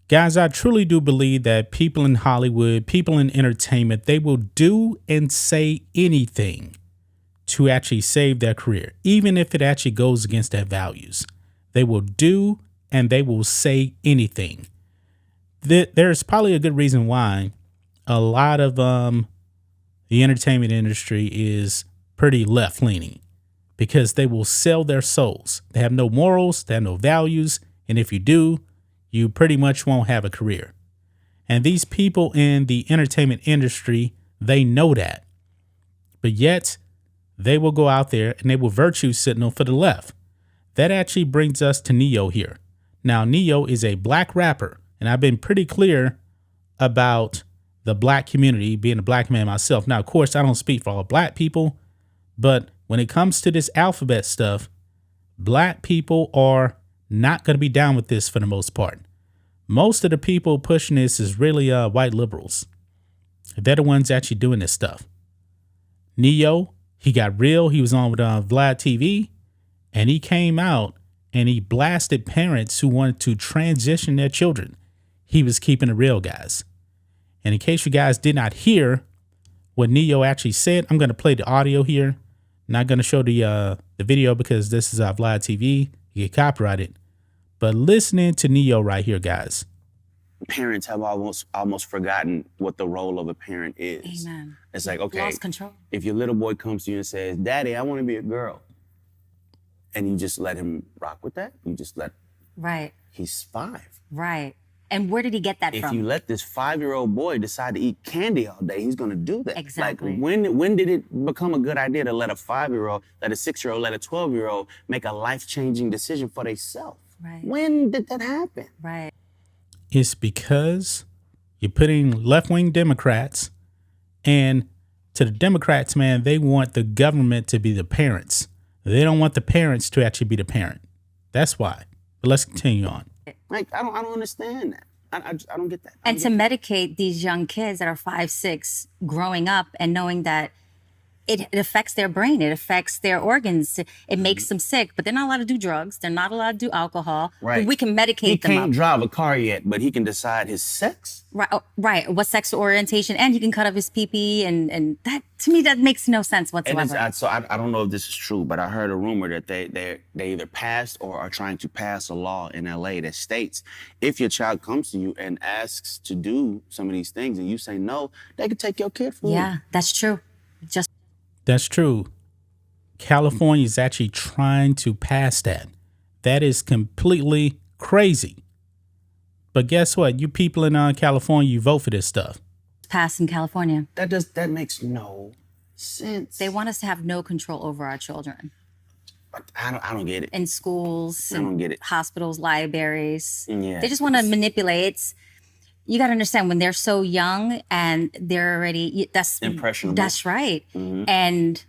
Guys, I truly do believe that people in Hollywood, people in entertainment, they will do and say anything to actually save their career, even if it actually goes against their values. They will do and they will say anything. There's probably a good reason why a lot of the entertainment industry is pretty left leaning, because they will sell their souls. They have no morals, they have no values, and if you do, you pretty much won't have a career. And these people in the entertainment industry, they know that. But yet, they will go out there and they will virtue signal for the left. That actually brings us to Neo here. Now, Neo is a black rapper, and I've been pretty clear about the black community, being a black man myself. Now, of course, I don't speak for all black people, but when it comes to this alphabet stuff, black people are not going to be down with this for the most part. Most of the people pushing this is really white liberals. They're the ones actually doing this stuff. Neo, he got real. He was on with Vlad TV, and he came out and he blasted parents who wanted to transition their children. He was keeping it real, guys. And in case you guys did not hear what Neo actually said, I'm going to play the audio here. Not going to show the video because this is Vlad TV. You get copyrighted. But listening to Neo right here, guys. Parents have almost forgotten what the role of a parent is. Amen. It's like, okay, lost control. If your little boy comes to you and says, "Daddy, I want to be a girl," and you just let him rock with that, you just let. Right. He's 5. Right. And where did he get that if from? If you let this 5-year-old boy decide to eat candy all day, he's going to do that. Exactly. Like, when did it become a good idea to let a 5-year-old, let a 6-year-old, let a 12-year-old make a life-changing decision for themselves? Right. When did that happen? Right. It's because you're putting left-wing Democrats, and to the Democrats, man, they want the government to be the parents. They don't want the parents to actually be the parent. That's why. But let's continue on. Like, I don't understand that. I don't get that. And to medicate these young kids that are 5, 6, growing up and knowing that it affects their brain, it affects their organs, it makes them sick, but they're not allowed to do drugs, they're not allowed to do alcohol. Right. But we can medicate them up. He can't drive a car yet, but he can decide his sex. Right, right. What sexual orientation, and he can cut off his pee-pee, and that, to me, that makes no sense whatsoever. And so I don't know if this is true, but I heard a rumor that they either passed or are trying to pass a law in LA that states if your child comes to you and asks to do some of these things and you say no, they could take your kid from you. Yeah, that's true. That's true. California is actually trying to pass that. That is completely crazy. But guess what? You people in California, you vote for this stuff. Passed in California. That makes no sense. They want us to have no control over our children. I don't get it. In schools, I don't get it. Hospitals, libraries. Yeah. They just want to manipulate. You got to understand, when they're so young and they're already, that's impressionable. That's right. Mm-hmm. And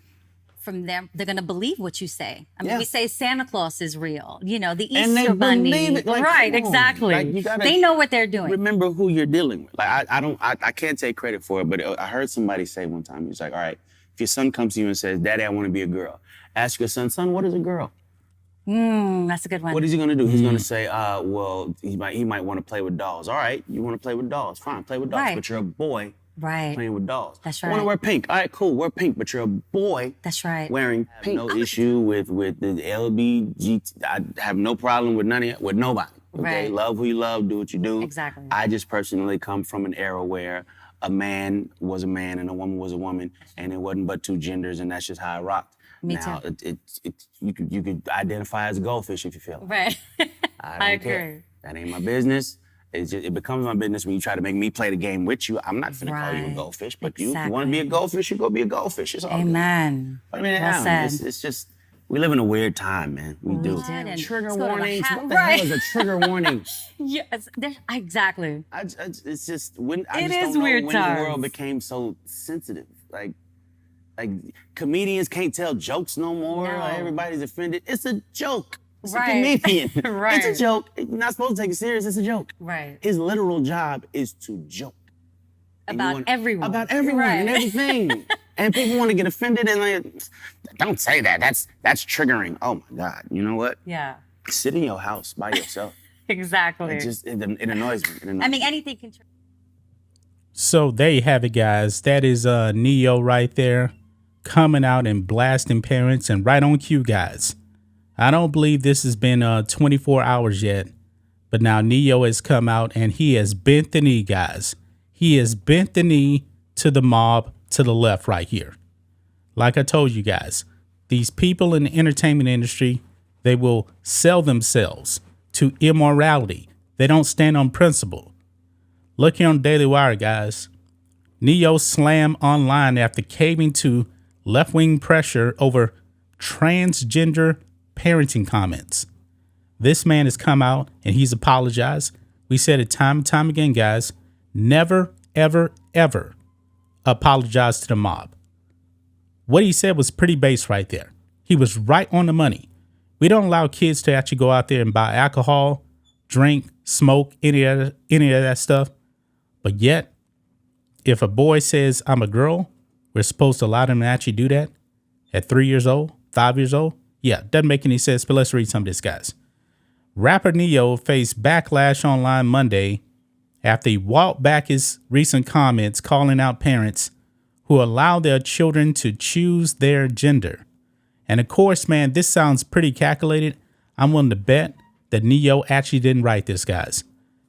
from them, they're going to believe what you say. I mean, Yeah. we say Santa Claus is real, the Easter And they Bunny. believe it. Like, right, come on. exactly. Like, you gotta they know what they're doing. Remember who you're dealing with. Like, I can't take credit for it, but I heard somebody say one time, he's like, all right, if your son comes to you and says, "Daddy, I want to be a girl," ask your son, "What is a girl?" That's a good one. What is he going to do? He's going to say, well, he might want to play with dolls. All right, you want to play with dolls. Fine, play with dolls. Right. But you're a boy Right. playing with dolls. That's I want right. to wear pink. All right, cool, wear pink. But you're a boy That's right. wearing pink. No issue with the LBGT. I have no problem with with nobody. Okay, Right. Love who you love, do what you do. Exactly. I just personally come from an era where a man was a man and a woman was a woman, and it wasn't but two genders, and that's just how I rocked. Me now, too. You could identify as a goldfish if you feel it. Right. I don't care. agree. That ain't my business. It becomes my business when you try to make me play the game with you. I'm not finna call you a Right. goldfish, but Exactly. you want to be a goldfish, you go be a goldfish. It's all good. Amen. I mean, Well said. it's just, we live in a weird time, man. We do. And Trigger let's go to the warnings. hat- What the right. hell is a trigger warning? Yes, exactly. It's just when I It just is don't know weird when the times. world became so sensitive. Like comedians can't tell jokes no more. No. Like, everybody's offended. It's a joke. It's Right. a comedian. Right. It's a joke. You're not supposed to take it serious. It's a joke. Right. His literal job is to joke. And you About everyone. About everyone and Right. everything. And people want to get offended and like, don't say that. That's triggering. Oh my God. You know what? Yeah. Sit in your house by yourself. Exactly. It annoys me. It annoys I mean, me. anything can. So there you have it, guys. That is Neo right there, coming out and blasting parents, and right on cue, guys. I don't believe this has been 24 hours yet, but now Neo has come out and he has bent the knee, guys. He has bent the knee to the mob to the left right here. Like I told you guys, these people in the entertainment industry, they will sell themselves to immorality. They don't stand on principle. Look here on Daily Wire, guys. Neo slammed online after caving to left-wing pressure over transgender parenting comments. This man has come out and he's apologized. We said it time and time again, guys. Never, ever, ever apologize to the mob. What he said was pretty base right there. He was right on the money. We don't allow kids to actually go out there and buy alcohol, drink, smoke, any of that stuff. But yet, if a boy says, I'm a girl, we're supposed to allow them to actually do that at 3 years old, 5 years old. Yeah, doesn't make any sense, but let's read some of this, guys. Rapper Neo faced backlash online Monday after he walked back his recent comments calling out parents who allow their children to choose their gender. And of course, man, this sounds pretty calculated. I'm willing to bet that Neo actually didn't write this, guys,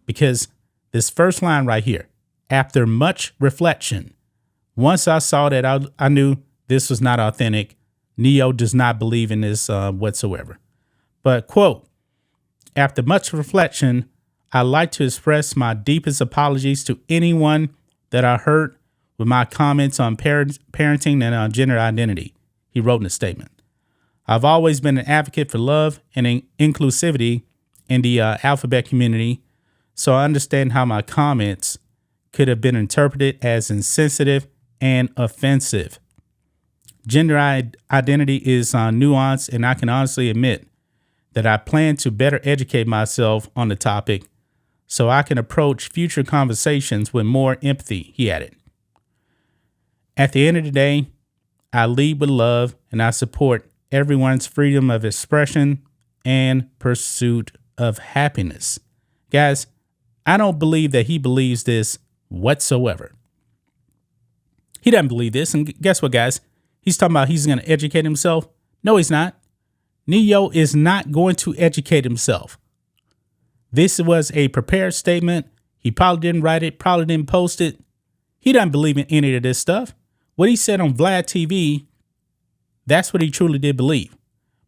because this first line right here, after much reflection, once I saw that, I knew this was not authentic. Neo does not believe in this whatsoever. But, quote, after much reflection, I'd like to express my deepest apologies to anyone that I hurt with my comments on parenting and gender identity, he wrote in a statement. I've always been an advocate for love and inclusivity in the alphabet community, so I understand how my comments could have been interpreted as insensitive and offensive. Gender identity is nuanced, and I can honestly admit that I plan to better educate myself on the topic so I can approach future conversations with more empathy, he added. At the end of the day, I lead with love and I support everyone's freedom of expression and pursuit of happiness. Guys, I don't believe that he believes this whatsoever. He doesn't believe this. And guess what, guys? He's talking about he's going to educate himself. No, he's not. Neo is not going to educate himself. This was a prepared statement. He probably didn't write it, probably didn't post it. He doesn't believe in any of this stuff. What he said on Vlad TV, that's what he truly did believe.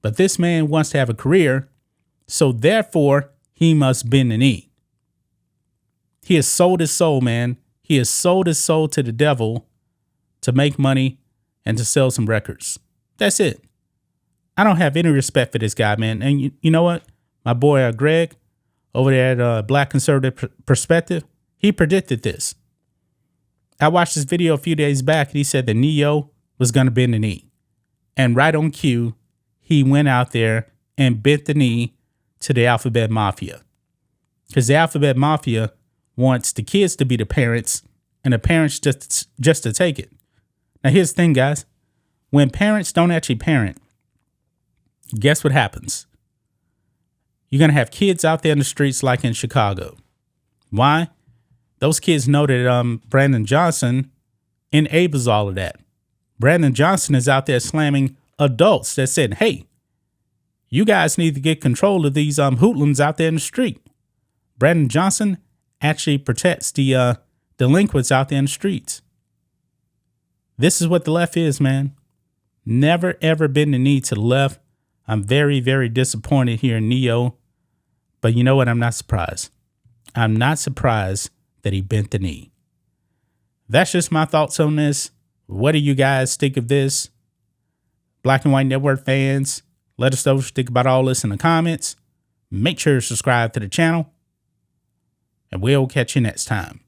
But this man wants to have a career, so therefore he must bend the knee. He has sold his soul, man. He has sold his soul to the devil to make money and to sell some records. That's it. I don't have any respect for this guy, man. And you know what? My boy Greg over there at Black Conservative Perspective, he predicted this. I watched this video a few days back and he said that Neo was going to bend the knee. And right on cue, he went out there and bent the knee to the Alphabet Mafia. Because the Alphabet Mafia wants the kids to be the parents and the parents just to take it. Now, here's the thing, guys. When parents don't actually parent, guess what happens? You're going to have kids out there in the streets like in Chicago. Why? Those kids know that Brandon Johnson enables all of that. Brandon Johnson is out there slamming adults that said, hey, you guys need to get control of these hoodlums out there in the street. Brandon Johnson actually protects the delinquents out there in the streets. This is what the left is, man. Never, ever been the knee to the left. I'm very, very disappointed here in Neo. But you know what? I'm not surprised. I'm not surprised that he bent the knee. That's just my thoughts on this. What do you guys think of this? Black and White Network fans, let us know what you think about all this in the comments. Make sure to subscribe to the channel. And we'll catch you next time.